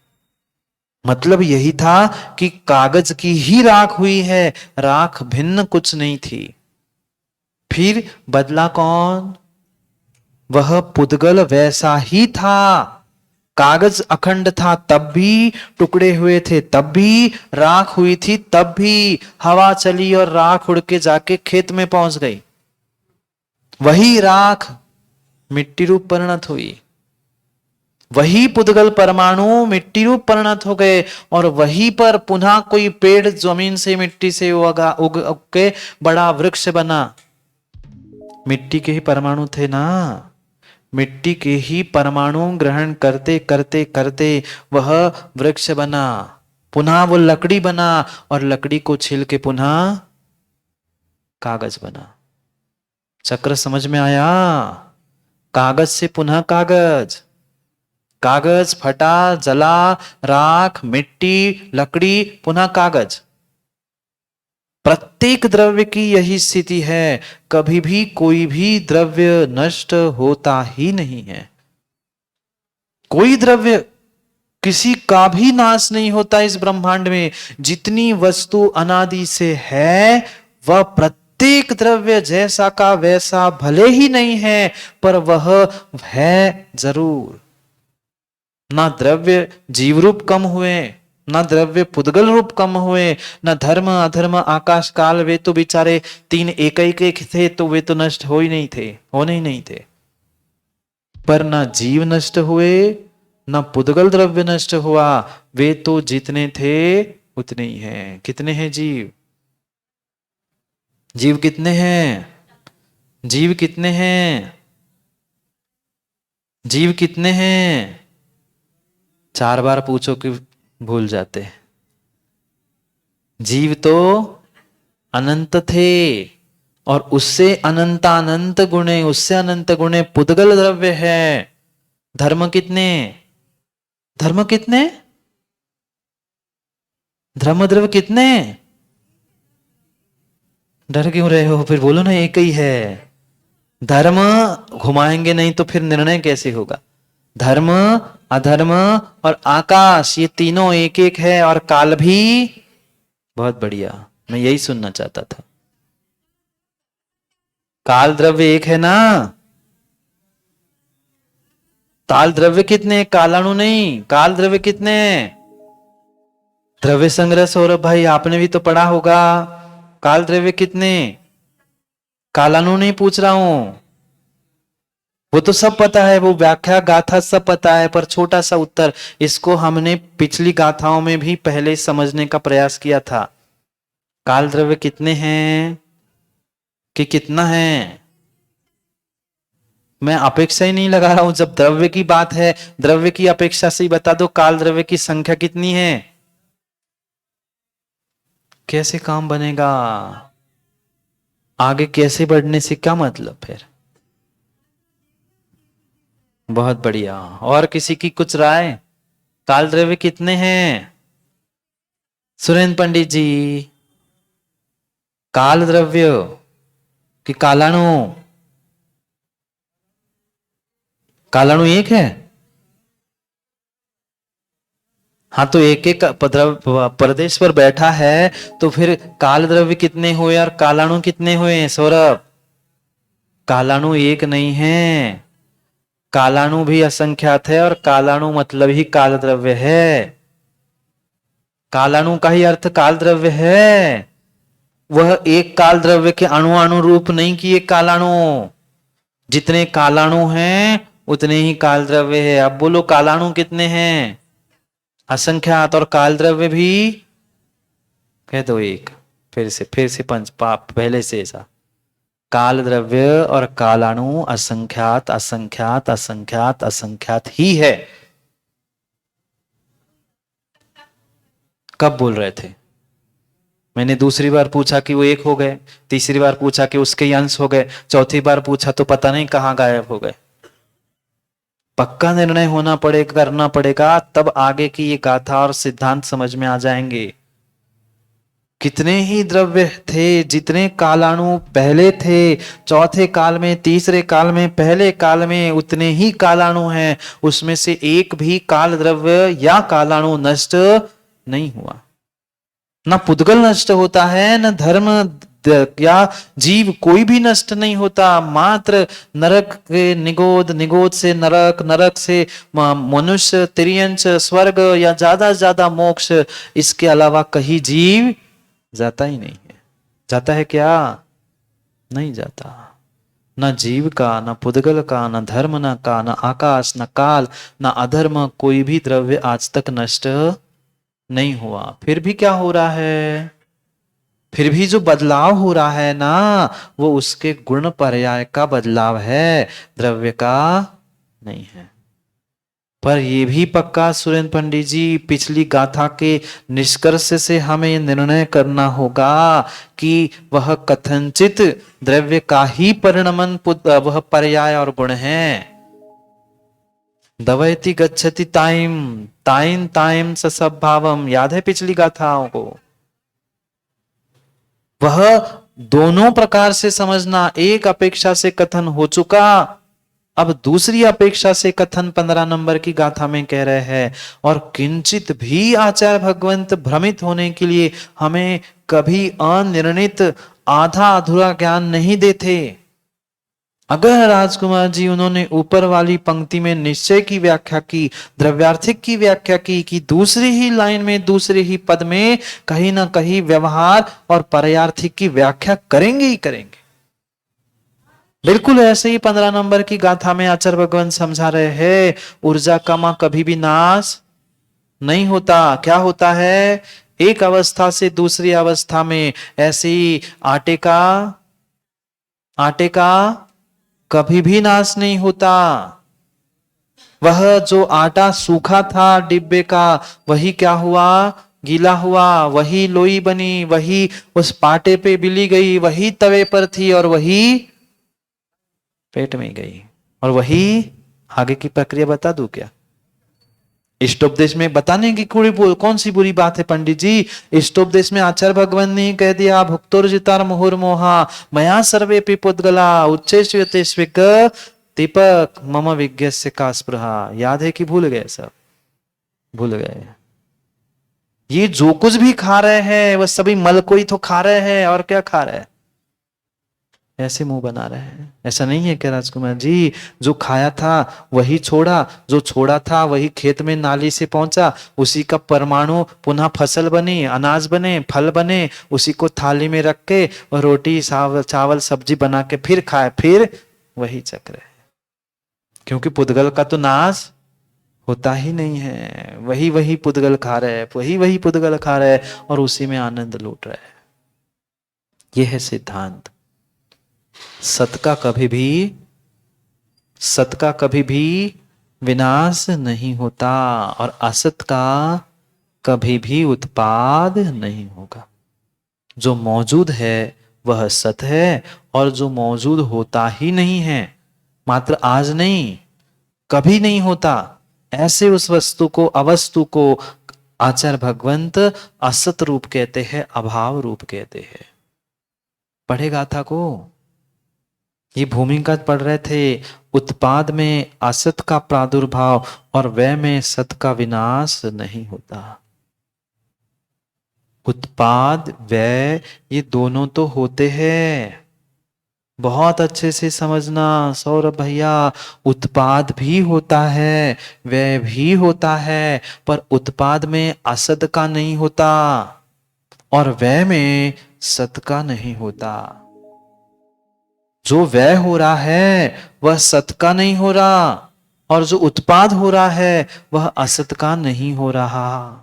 मतलब यही था कि कागज की ही राख हुई है, राख भिन्न कुछ नहीं थी। फिर बदला कौन? वह पुद्गल वैसा ही था, कागज अखंड था तब भी, टुकड़े हुए थे तब भी, राख हुई थी तब भी, हवा चली और राख उड़ के जाके खेत में पहुंच गई, वही राख मिट्टी रूप परिणत हुई, वही पुद्गल परमाणु मिट्टी रूप परिणत हो गए, और वही पर पुनः कोई पेड़ जमीन से मिट्टी से उग के बड़ा वृक्ष बना। मिट्टी के ही परमाणु थे ना, मिट्टी के ही परमाणु ग्रहण करते करते करते वह वृक्ष बना, पुनः वो लकड़ी बना, और लकड़ी को छील के पुनः कागज बना। चक्र समझ में आया? कागज से पुनः कागज, कागज फटा, जला, राख, मिट्टी, लकड़ी, पुनः कागज। प्रत्येक द्रव्य की यही स्थिति है, कभी भी कोई भी द्रव्य नष्ट होता ही नहीं है। कोई द्रव्य किसी का भी नाश नहीं होता इस ब्रह्मांड में। जितनी वस्तु अनादि से है, वह प्रत्येक द्रव्य जैसा का वैसा भले ही नहीं है, पर वह है जरूर। ना द्रव्य जीव रूप कम हुए, ना द्रव्य पुद्गल रूप कम हुए, ना धर्म अधर्म आकाश काल, वे तो बेचारे तीन एक थे, तो वे तो नष्ट हो ही नहीं थे, होने ही नहीं थे। पर ना जीव नष्ट हुए, ना पुद्गल द्रव्य नष्ट हुआ, वे तो जितने थे उतने ही हैं। कितने हैं जीव? जीव कितने हैं? जीव कितने हैं? जीव कितने हैं? 4 बार पूछो कि भूल जाते। जीव तो अनंत थे, और उससे अनंत गुणे, उससे अनंत गुणे पुद्गल द्रव्य है। धर्म कितने? धर्म कितने? धर्म द्रव्य कितने? डर क्यों रहे हो? फिर बोलो ना, एक ही है। धर्म घुमाएंगे नहीं तो फिर निर्णय कैसे होगा? धर्म अधर्म और आकाश, ये तीनों एक एक है, और काल भी। बहुत बढ़िया, मैं यही सुनना चाहता था। काल द्रव्य एक है ना? काल द्रव्य कितने? कालाणु नहीं, काल द्रव्य कितने? द्रव्य संग्रह सौरभ भाई आपने भी तो पढ़ा होगा। काल द्रव्य कितने? कालाणु नहीं पूछ रहा हूं, वो तो सब पता है, वो व्याख्या गाथा सब पता है, पर छोटा सा उत्तर, इसको हमने पिछली गाथाओं में भी पहले समझने का प्रयास किया था। काल द्रव्य कितने हैं कि कितना है? मैं अपेक्षा ही नहीं लगा रहा हूं, जब द्रव्य की बात है, द्रव्य की अपेक्षा से ही बता दो काल द्रव्य की संख्या कितनी है। कैसे काम बनेगा? आगे कैसे बढ़ने से क्या मतलब? फिर बहुत बढ़िया। और किसी की कुछ राय? काल द्रव्य कितने हैं? सुरेंद्र पंडित जी, काल द्रव्य कि कालाणु? कालाणु एक है। हाँ, तो एक एक प्रदेश पर बैठा है, तो फिर काल द्रव्य कितने हुए और कालाणु कितने हुए सौरभ? कालाणु एक नहीं है, कालाणु भी असंख्यात है, और कालाणु मतलब ही काल द्रव्य है। कालाणु का ही अर्थ काल द्रव्य है। वह एक काल द्रव्य के अणु अनुरूप नहीं कि एक कालाणु। जितने कालाणु हैं उतने ही काल द्रव्य है। अब बोलो कालाणु कितने हैं? असंख्यात। और काल द्रव्य भी कह दो एक। फिर से पंच पाप पहले से ऐसा। काल द्रव्य और कालाणु असंख्यात असंख्यात असंख्यात असंख्यात ही है। कब बोल रहे थे? मैंने दूसरी बार पूछा कि वो एक हो गए, तीसरी बार पूछा कि उसके अंश हो गए, चौथी बार पूछा तो पता नहीं कहां गायब हो गए। पक्का निर्णय होना पड़ेगा, करना पड़ेगा, तब आगे की ये गाथा और सिद्धांत समझ में आ जाएंगे। कितने ही द्रव्य थे, जितने कालाणु पहले थे चौथे काल में, तीसरे काल में, पहले काल में, उतने ही कालाणु हैं। उसमें से एक भी काल द्रव्य या कालाणु नष्ट नहीं हुआ। ना पुद्गल नष्ट होता है, न धर्म या जीव कोई भी नष्ट नहीं होता। मात्र नरक के निगोद, निगोद से नरक, नरक से मनुष्य, तिर्यंच, स्वर्ग या ज्यादा मोक्ष, इसके अलावा कहीं जीव जाता ही नहीं है। जाता है क्या? नहीं जाता। न जीव का, न पुद्गल का, न धर्म न का, न आकाश, न काल, न अधर्म, कोई भी द्रव्य आज तक नष्ट नहीं हुआ। फिर भी क्या हो रहा है? फिर भी जो बदलाव हो रहा है ना, वो उसके गुण पर्याय का बदलाव है, द्रव्य का नहीं है। पर ये भी पक्का सुरेंद्र पंडित जी, पिछली गाथा के निष्कर्ष से हमें निर्णय करना होगा कि वह कथनचित द्रव्य का ही परिणमन वह पर्याय और गुण है। दवैति गच्छति ताइम, ताइन ताइम ससभावम, याद है पिछली गाथाओं को? वह दोनों प्रकार से समझना। एक अपेक्षा से कथन हो चुका, अब दूसरी अपेक्षा से कथन 15 नंबर की गाथा में कह रहे हैं। और किंचित भी आचार्य भगवंत भ्रमित होने के लिए हमें कभी अनिर्णित आधा अधूरा ज्ञान नहीं देते। अगर राजकुमार जी उन्होंने ऊपर वाली पंक्ति में निश्चय की व्याख्या की, द्रव्यार्थिक की व्याख्या की कि दूसरी ही लाइन में, दूसरे ही पद में कहीं ना कहीं व्यवहार और पर्यार्थिक की व्याख्या करेंगे ही करेंगे। बिल्कुल ऐसे ही 15 नंबर की गाथा में आचार्य भगवान समझा रहे हैं, ऊर्जा का मां कभी भी नाश नहीं होता। क्या होता है? एक अवस्था से दूसरी अवस्था में, ऐसे ही आटे का कभी भी नाश नहीं होता। वह जो आटा सूखा था डिब्बे का, वही क्या हुआ? गीला हुआ। वही लोई बनी, वही उस पाटे पे बिली गई, वही तवे पर थी और वही पेट में गई। और वही आगे की प्रक्रिया बता दूं क्या? इष्टोपदेश में बताने की कौन सी बुरी बात है पंडित जी? इष्टोपदेश में आचार्य भगवान ने कह दिया, भुक्तोर्जितार मुहुर्मोहा मया सर्वे पिपुद्गला उच्चेष्यते स्विक दीपक मम विज्ञस्य का स्पृहा। याद है कि भूल गए? सब भूल गए। ये जो कुछ भी खा रहे हैं वह सभी मल को ही तो खा रहे हैं, और क्या खा रहे हैं? ऐसे मुंह बना रहे हैं। ऐसा नहीं है क्या राजकुमार जी? जो खाया था वही छोड़ा, जो छोड़ा था वही खेत में नाली से पहुंचा, उसी का परमाणु पुनः फसल बनी, अनाज बने, फल बने, उसी को थाली में रख के और रोटी चावल सब्जी बना के फिर खाए, फिर वही चक्र है। क्योंकि पुद्गल का तो नाश होता ही नहीं है। वही वही पुद्गल खा रहे हैं, वही पुद्गल खा रहे हैं और उसी में आनंद लूट रहे हैं। यह है सिद्धांत। सत का कभी भी विनाश नहीं होता, और असत का कभी भी उत्पाद नहीं होगा। जो मौजूद है वह सत है, और जो मौजूद होता ही नहीं है, मात्र आज नहीं कभी नहीं होता। ऐसे उस वस्तु को, अवस्तु को आचार्य भगवंत असत रूप कहते हैं, अभाव रूप कहते हैं। पढ़े गाथा को, ये भूमिका पढ़ रहे थे। उत्पाद में असत का प्रादुर्भाव और व्यय में सत का विनाश नहीं होता। उत्पाद व्यय ये दोनों तो होते हैं। बहुत अच्छे से समझना सौरभ भैया, उत्पाद भी होता है, व्यय भी होता है, पर उत्पाद में असत का नहीं होता और व्यय में सत का नहीं होता। जो व्यय हो रहा है वह सत का नहीं हो रहा और जो उत्पाद हो रहा है वह असत का नहीं हो रहा।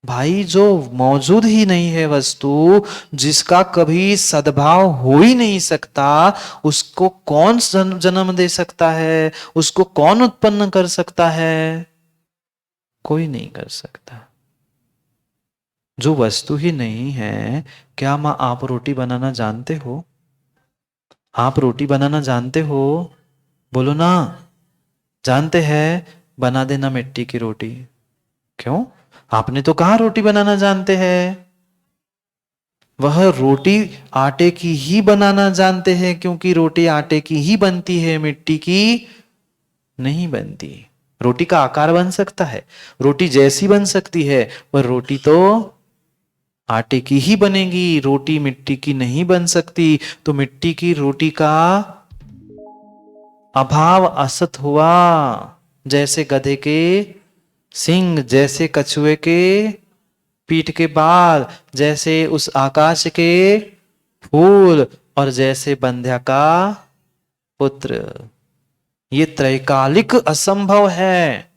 भाई, जो मौजूद ही नहीं है वस्तु, जिसका कभी सद्भाव हो ही नहीं सकता, उसको कौन जन्म दे सकता है? उसको कौन उत्पन्न कर सकता है? कोई नहीं कर सकता। जो वस्तु ही नहीं है, क्या मां आप रोटी बनाना जानते हो? आप रोटी बनाना जानते हो? बोलो ना, जानते हैं? बना देना मिट्टी की रोटी। क्यों? आपने तो कहा रोटी बनाना जानते हैं। वह रोटी आटे की ही बनाना जानते हैं, क्योंकि रोटी आटे की ही बनती है, मिट्टी की नहीं बनती। रोटी का आकार बन सकता है, रोटी जैसी बन सकती है, पर रोटी तो आटे की ही बनेगी। रोटी मिट्टी की नहीं बन सकती। तो मिट्टी की रोटी का अभाव असत हुआ। जैसे गधे के सिंह, जैसे कछुए के पीठ के बाल, जैसे उस आकाश के फूल और जैसे बंध्या का पुत्र। ये त्रैकालिक असंभव है।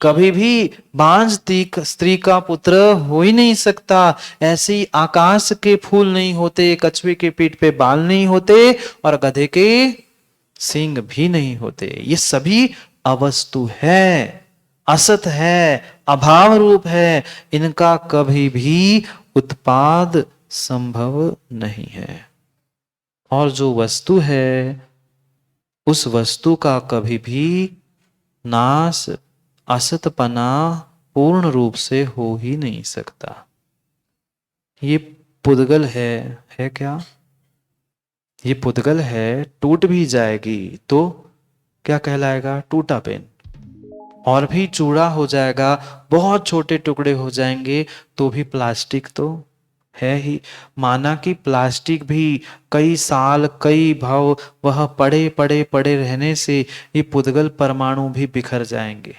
कभी भी बांझ स्त्री का पुत्र हो ही नहीं सकता। ऐसे ही आकाश के फूल नहीं होते, कछुए के पीठ पे बाल नहीं होते और गधे के सिंग भी नहीं होते। ये सभी अवस्तु है, असत है, अभाव रूप है। इनका कभी भी उत्पाद संभव नहीं है। और जो वस्तु है, उस वस्तु का कभी भी नाश, असतपना पूर्ण रूप से हो ही नहीं सकता। ये पुद्गल है क्या? ये पुद्गल है, टूट भी जाएगी तो क्या कहलाएगा? टूटा पेन। और भी चूड़ा हो जाएगा, बहुत छोटे टुकड़े हो जाएंगे तो भी प्लास्टिक तो है ही। माना कि प्लास्टिक भी कई साल, कई भाव वह पड़े पड़े पड़े रहने से ये पुद्गल परमाणु भी बिखर जाएंगे।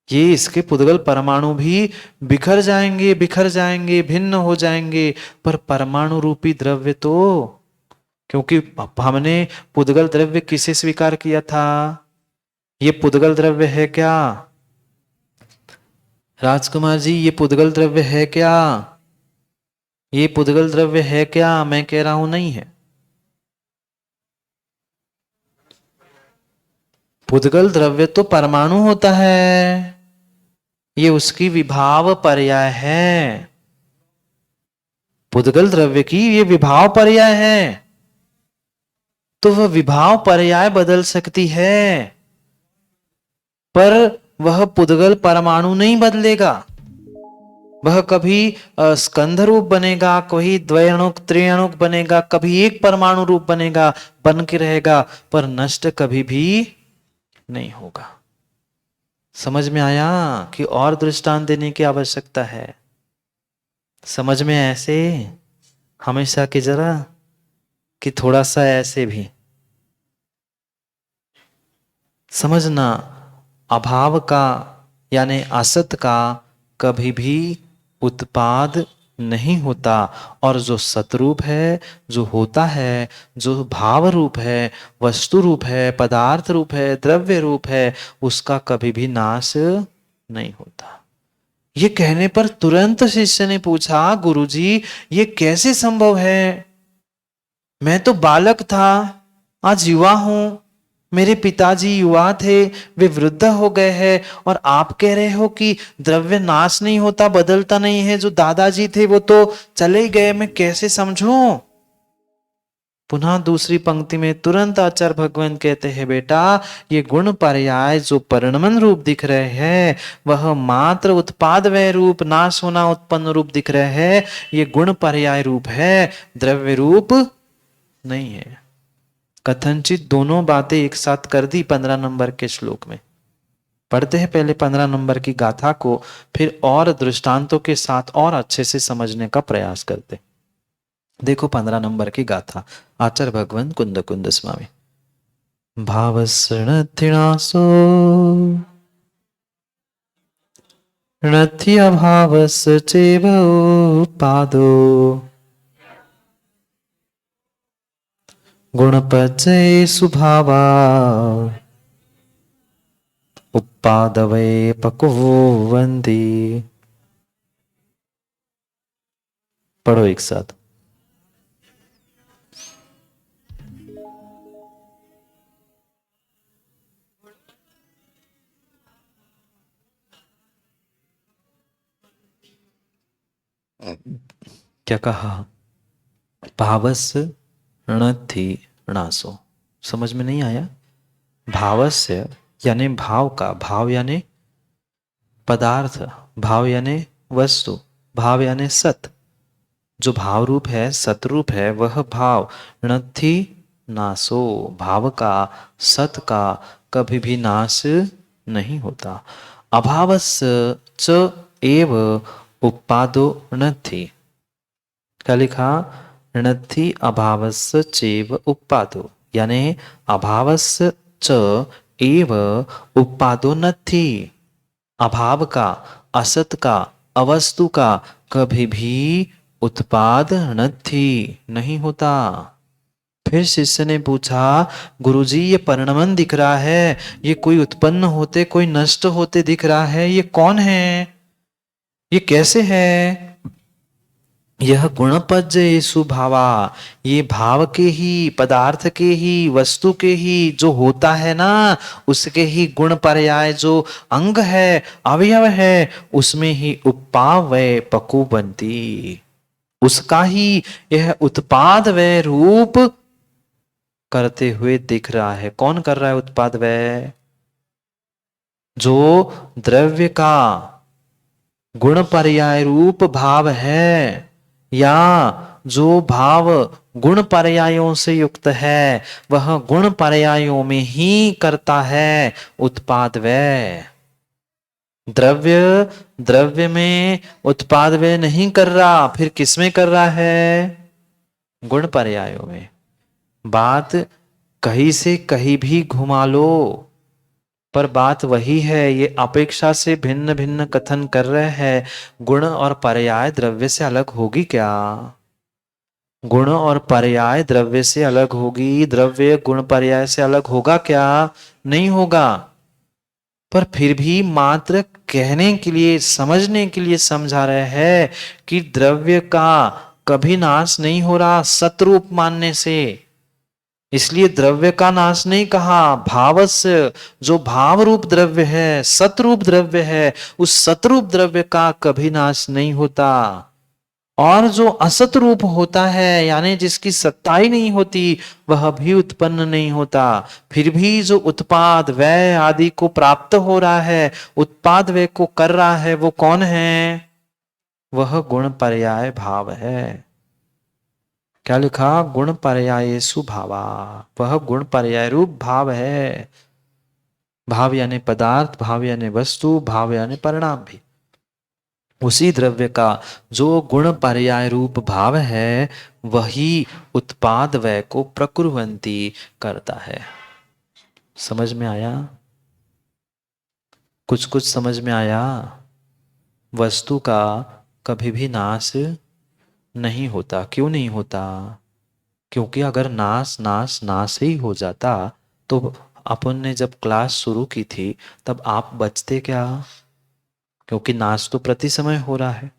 ये इसके पुद्गल परमाणु भी बिखर जाएंगे, बिखर जाएंगे, भिन्न हो जाएंगे, पर परमाणु रूपी द्रव्य तो, क्योंकि हमने पुद्गल द्रव्य किसे स्वीकार किया था? ये पुद्गल द्रव्य है क्या? राजकुमार जी, ये पुद्गल द्रव्य है क्या? ये पुद्गल द्रव्य है क्या? मैं कह रहा हूं नहीं है। पुद्गल द्रव्य तो परमाणु होता है, ये उसकी विभाव पर्याय है। पुद्गल द्रव्य की ये विभाव पर्याय है, तो वह विभाव पर्याय बदल सकती है, पर वह पुद्गल परमाणु नहीं बदलेगा। वह कभी स्कंध रूप बनेगा, कभी द्वयणुक त्रिअणुक बनेगा, कभी एक परमाणु रूप बनेगा, बन के रहेगा, पर नष्ट कभी भी नहीं होगा। समझ में आया कि और दृष्टांत देने की आवश्यकता है? समझ में ऐसे हमेशा की जरा, कि थोड़ा सा ऐसे भी समझना। अभाव का यानी असत का कभी भी उत्पाद नहीं होता, और जो सतरूप है, जो होता है, जो भाव रूप है, वस्तु रूप है, पदार्थ रूप है, द्रव्य रूप है, उसका कभी भी नाश नहीं होता। ये कहने पर तुरंत शिष्य ने पूछा, गुरुजी ये कैसे संभव है? मैं तो बालक था, आज युवा हूं। मेरे पिताजी युवा थे, वे वृद्ध हो गए हैं, और आप कह रहे हो कि द्रव्य नाश नहीं होता, बदलता नहीं है। जो दादाजी थे वो तो चले गए, मैं कैसे समझूं? पुनः दूसरी पंक्ति में तुरंत आचार्य भगवान कहते हैं, बेटा ये गुण पर्याय जो परिणमन रूप दिख रहे हैं वह मात्र उत्पाद वय रूप, नाश होना उत्पन्न रूप दिख रहे हैं, ये गुण पर्याय रूप है, द्रव्य रूप नहीं है। कथनचित दोनों बातें एक साथ कर दी 15 नंबर के श्लोक में। पढ़ते हैं पहले 15 नंबर की गाथा को, फिर और दृष्टांतों के साथ और अच्छे से समझने का प्रयास करते। देखो 15 नंबर की गाथा, आचार्य भगवान कुंद कुंद स्वामी। भावसो णथि अभावस चैव पादो गुणपचय सुभावा उपादवै पकुवन्ति। पढ़ो एक साथ। क्या कहा? भावस णथि णासो। समझ में नहीं आया? भावस्य यानी भाव का, भाव यानी पदार्थ, भाव यानी वस्तु, भाव यानी सत। जो भाव रूप है, सतरूप है, वह भाव णथि नासो, भाव का, सत का कभी भी नाश नहीं होता। अभावस्य च एव उपादो णथि। क्या लिखा? णथि अभावस्य चैव उपादो, यानी अभावस्य च एव उपादो णथि। अभाव का, असत का, अवस्तु का कभी भी उत्पाद णथि नहीं होता। फिर शिष्य ने पूछा, गुरुजी ये परिणमन दिख रहा है, ये कोई उत्पन्न होते कोई नष्ट होते दिख रहा है, ये कौन है, ये कैसे है? यह गुणपज्य सुभावा, ये भाव के ही, पदार्थ के ही, वस्तु के ही जो होता है ना, उसके ही गुण पर्याय जो अंग है, अवयव है, उसमें ही उपावय पकु बनती, उसका ही यह उत्पाद वय रूप करते हुए दिख रहा है। कौन कर रहा है उत्पाद वय? जो द्रव्य का गुण पर्याय रूप भाव है, या जो भाव गुण पर्यायों से युक्त है, वह गुण पर्यायों में ही करता है उत्पाद व्यय। द्रव्य में उत्पाद व्यय नहीं कर रहा, फिर किस में कर रहा है? गुण पर्यायों में। बात कहीं से कहीं भी घुमा लो, पर बात वही है। ये अपेक्षा से भिन्न भिन्न कथन कर रहे हैं। गुण और पर्याय द्रव्य से अलग होगी क्या? गुण और पर्याय द्रव्य से अलग होगी? द्रव्य गुण पर्याय से अलग होगा क्या? नहीं होगा। पर फिर भी मात्र कहने के लिए, समझने के लिए समझा रहे हैं कि द्रव्य का कभी नाश नहीं हो रहा सतरूप मानने से। इसलिए द्रव्य का नाश नहीं कहा, भावस्य, जो भाव रूप द्रव्य है, सतरूप द्रव्य है, उस सतरूप द्रव्य का कभी नाश नहीं होता। और जो असत रूप होता है, यानी जिसकी सत्ता ही नहीं होती, वह भी उत्पन्न नहीं होता। फिर भी जो उत्पाद व्यय आदि को प्राप्त हो रहा है, उत्पाद व्यय को कर रहा है, वो कौन है? वह गुण पर्याय भाव है। क्या लिखा? गुण पर्यायेषु भावा, वह गुण पर्याय रूप भाव है। भाव यानी पदार्थ, भाव यानी वस्तु, भाव यानी परिणाम भी। उसी द्रव्य का जो गुण पर्याय रूप भाव है, वही उत्पाद व्यय को प्रकुर्वन्ति करता है। समझ में आया? कुछ कुछ समझ में आया? वस्तु का कभी भी नाश नहीं होता। क्यों नहीं होता? क्योंकि अगर नाश ही हो जाता तो अपन ने जब क्लास शुरू की थी तब आप बचते क्या? क्योंकि नाश तो प्रति समय हो रहा है।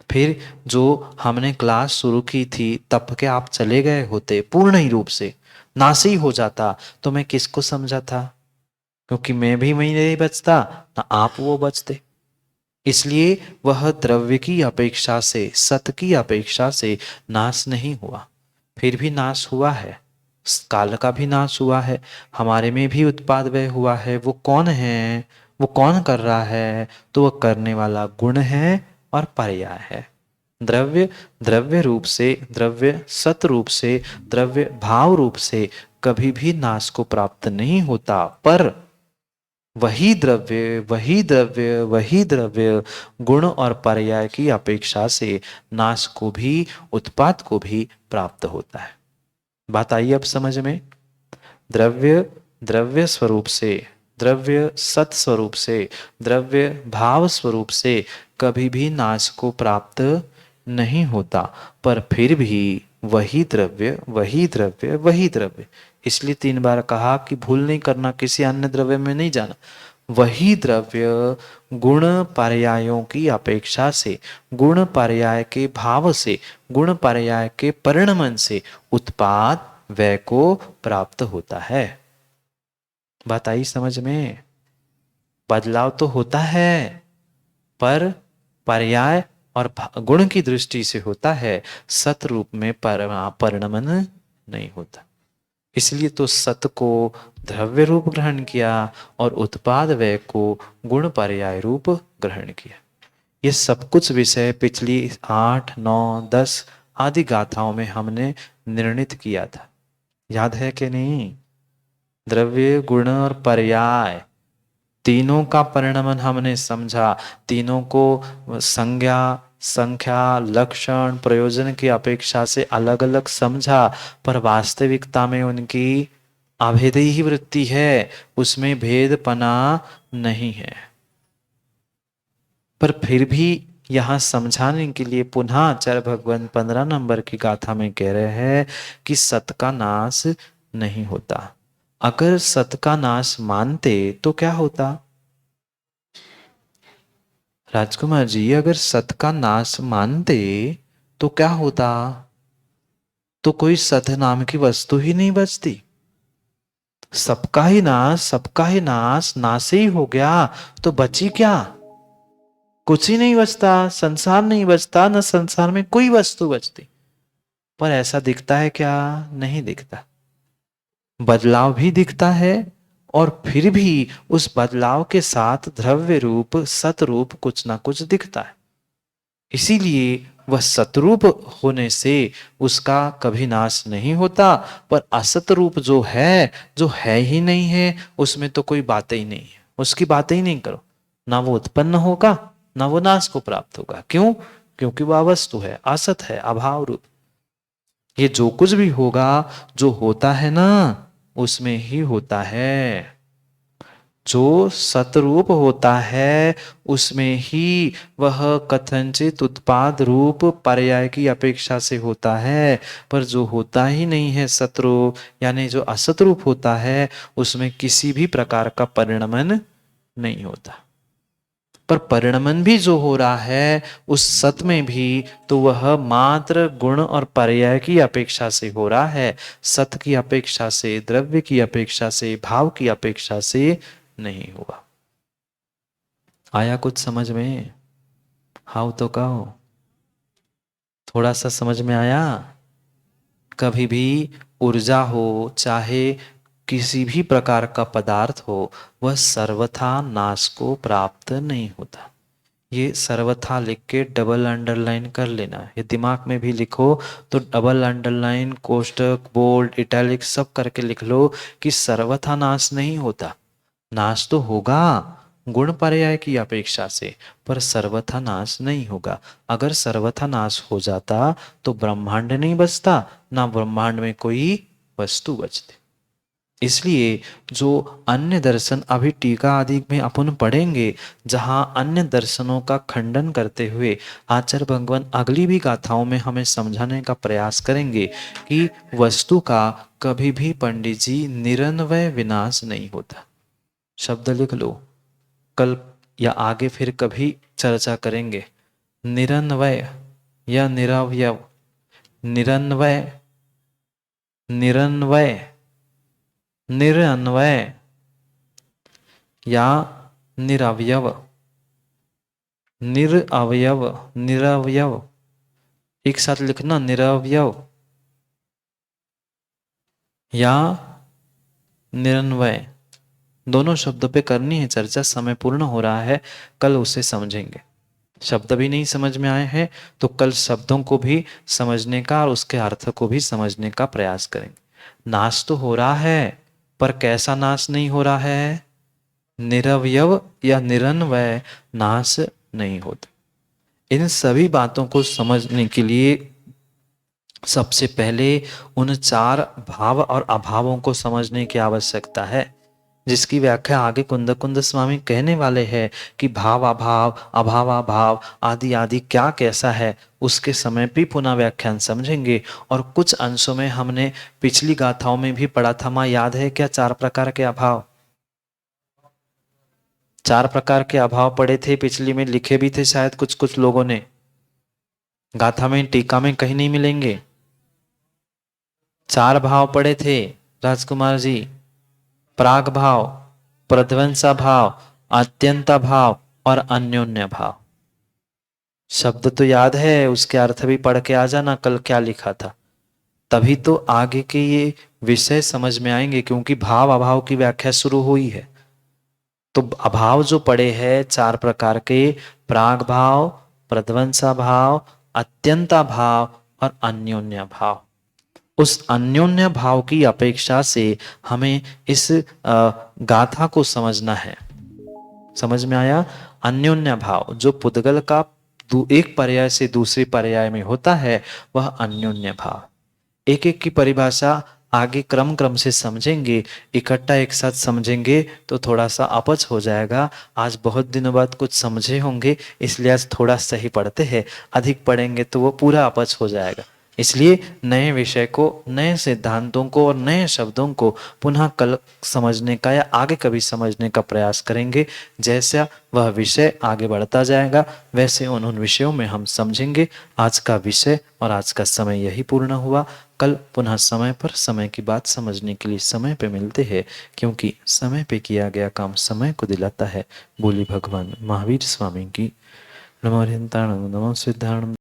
फिर जो हमने क्लास शुरू की थी तब के आप चले गए होते, पूर्ण ही रूप से नाश ही हो जाता, तो मैं किसको समझा था? क्योंकि मैं भी वहीं नहीं बचता, ना आप वो बचते। इसलिए वह द्रव्य की अपेक्षा से, सत की अपेक्षा से नाश नहीं हुआ। फिर भी नाश हुआ है, काल का भी नाश हुआ है, हमारे में भी उत्पाद व्यय हुआ है। वो कौन है, वो कौन कर रहा है? तो वह करने वाला गुण है और पर्याय है। द्रव्य द्रव्य रूप से, द्रव्य सत रूप से, द्रव्य भाव रूप से कभी भी नाश को प्राप्त नहीं होता, पर वही द्रव्य वही द्रव्य वही द्रव्य गुण और पर्याय की अपेक्षा से नाश को भी, उत्पाद को भी प्राप्त होता है। बात आई अब समझ में? द्रव्य द्रव्य स्वरूप से, द्रव्य सत स्वरूप से, द्रव्य भाव स्वरूप से कभी भी नाश को प्राप्त नहीं होता, पर फिर भी वही द्रव्य वही द्रव्य वही द्रव्य, इसलिए 3 बार कहा कि भूल नहीं करना, किसी अन्य द्रव्य में नहीं जाना। वही द्रव्य गुण पर्यायों की अपेक्षा से, गुण पर्याय के भाव से, गुण पर्याय के परिणमन से उत्पाद व्यय को प्राप्त होता है। बात आई समझ में? बदलाव तो होता है, पर पर्याय और गुण की दृष्टि से होता है, सत रूप में परिणमन नहीं होता। इसलिए तो सत को द्रव्य रूप ग्रहण किया और उत्पाद व्यय को गुण पर्याय रूप ग्रहण किया। ये सब कुछ विषय पिछली 8, 9, 10 आदि गाथाओं में हमने निर्णित किया था, याद है कि नहीं? द्रव्य गुण और पर्याय तीनों का परिणमन हमने समझा, तीनों को संज्ञा, संख्या, लक्षण, प्रयोजन की अपेक्षा से अलग अलग समझा, पर वास्तविकता में उनकी अभेदी ही वृत्ति है, उसमें भेदपना नहीं है। पर फिर भी यहां समझाने के लिए पुनः आचार्य भगवान 15 नंबर की गाथा में कह रहे हैं कि सत का नाश नहीं होता। अगर सत का नाश मानते तो क्या होता? राजकुमार जी, अगर सत का नाश मानते तो क्या होता? तो कोई सत नाम की वस्तु ही नहीं बचती। सबका ही नाश, सबका ही नाश, नाश ही हो गया तो बची क्या? कुछ ही नहीं बचता, संसार नहीं बचता, न संसार में कोई वस्तु बचती। पर ऐसा दिखता है क्या? नहीं दिखता। बदलाव भी दिखता है, और फिर भी उस बदलाव के साथ द्रव्य रूप सतरूप कुछ ना कुछ दिखता है। इसीलिए वह सतरूप होने से उसका कभी नाश नहीं होता, पर असतरूप जो है, जो है ही नहीं है, उसमें तो कोई बातें ही नहीं है, उसकी बातें ही नहीं करो। ना वो उत्पन्न होगा, ना वो नाश को प्राप्त होगा। क्यों? क्योंकि वह अवस्तु है, असत है, अभाव रूप। ये जो कुछ भी होगा, जो होता है ना, उसमें ही होता है। जो सतरूप होता है उसमें ही वह कथनचित उत्पाद रूप पर्याय की अपेक्षा से होता है, पर जो होता ही नहीं है सतरूप, यानी जो असतरूप होता है, उसमें किसी भी प्रकार का परिणमन नहीं होता। पर परिणमन भी जो हो रहा है उस सत में भी, तो वह मात्र गुण और पर्याय की अपेक्षा से हो रहा है, सत की अपेक्षा से, द्रव्य की अपेक्षा से, भाव की अपेक्षा से नहीं हुआ। आया कुछ समझ में? हाउ तो कहो, थोड़ा सा समझ में आया? कभी भी ऊर्जा हो, चाहे किसी भी प्रकार का पदार्थ हो, वह सर्वथा नाश को प्राप्त नहीं होता। ये सर्वथा लिख के डबल अंडरलाइन कर लेना। ये दिमाग में भी लिखो तो डबल अंडरलाइन, कोष्टक, बोल्ड, इटैलिक सब करके लिख लो कि सर्वथा नाश नहीं होता। नाश तो होगा गुण पर्याय की अपेक्षा से, पर सर्वथा नाश नहीं होगा। अगर सर्वथा नाश हो जाता तो ब्रह्मांड नहीं बचता, ना ब्रह्मांड में कोई वस्तु बचती। इसलिए जो अन्य दर्शन अभी टीका आदि में अपन पढ़ेंगे, जहाँ अन्य दर्शनों का खंडन करते हुए आचार्य भगवान अगली भी गाथाओं में हमें समझाने का प्रयास करेंगे कि वस्तु का कभी भी पंडित जी निरन्वय विनाश नहीं होता। शब्द लिख लो, कल या आगे फिर कभी चर्चा करेंगे। निरन्वय या निरवयव, निरन्वय, निरन्वय, निरन्वय या निरवयव, निरअवयव, निरवयव, एक साथ लिखना निरवयव। या निरन्वय, दोनों शब्दों पे करनी है चर्चा। समय पूर्ण हो रहा है, कल उसे समझेंगे। शब्द भी नहीं समझ में आए हैं तो कल शब्दों को भी समझने का और उसके अर्थ को भी समझने का प्रयास करेंगे। नाश तो हो रहा है, पर कैसा नाश नहीं हो रहा है? निरवयव या निरन्वय नाश नहीं होता। इन सभी बातों को समझने के लिए सबसे पहले उन चार भाव और अभावों को समझने की आवश्यकता है, जिसकी व्याख्या आगे कुंद कुंद स्वामी कहने वाले हैं कि भाव अभाव, अभाव अभाव आदि आदि क्या कैसा है, उसके समय भी पुनः व्याख्यान समझेंगे। और कुछ अंशों में हमने पिछली गाथाओं में भी पढ़ा था, माँ याद है क्या? चार प्रकार के अभाव, चार प्रकार के अभाव पढ़े थे पिछली में, लिखे भी थे शायद कुछ कुछ लोगों ने। गाथा में, टीका में कहीं नहीं मिलेंगे। चार भाव पढ़े थे राजकुमार जी, प्राग भाव, प्रध्वंसा भाव, अत्यंता भाव और अन्योन्य भाव। शब्द तो याद है, उसके अर्थ भी पढ़ के आ जाना कल क्या लिखा था, तभी तो आगे के ये विषय समझ में आएंगे, क्योंकि भाव अभाव की व्याख्या शुरू हुई है। तो अभाव जो पड़े हैं चार प्रकार के, प्राग भाव, प्रध्वंसा भाव, अत्यंता भाव और अन्योन्य भाव। उस अन्योन्य भाव की अपेक्षा से हमें इस गाथा को समझना है। समझ में आया? अन्योन्य भाव जो पुद्गल का एक पर्याय से दूसरे पर्याय में होता है, वह अन्योन्य भाव। एक एक की परिभाषा आगे क्रम क्रम से समझेंगे, इकट्ठा एक साथ समझेंगे तो थोड़ा सा अपच हो जाएगा। आज बहुत दिनों बाद कुछ समझे होंगे, इसलिए आज थोड़ा सही पढ़ते हैं, अधिक पढ़ेंगे तो वो पूरा अपच हो जाएगा। इसलिए नए विषय को, नए सिद्धांतों को और नए शब्दों को पुनः कल समझने का या आगे कभी समझने का प्रयास करेंगे। जैसा वह विषय आगे बढ़ता जाएगा वैसे उन विषयों में हम समझेंगे। आज का विषय और आज का समय यही पूर्ण हुआ। कल पुनः समय पर समय की बात समझने के लिए समय पे मिलते हैं, क्योंकि समय पे किया गया काम समय को दिलाता है। बोली भगवान महावीर स्वामी की। नमो हरिहंताणं, नमो सिद्धाणं।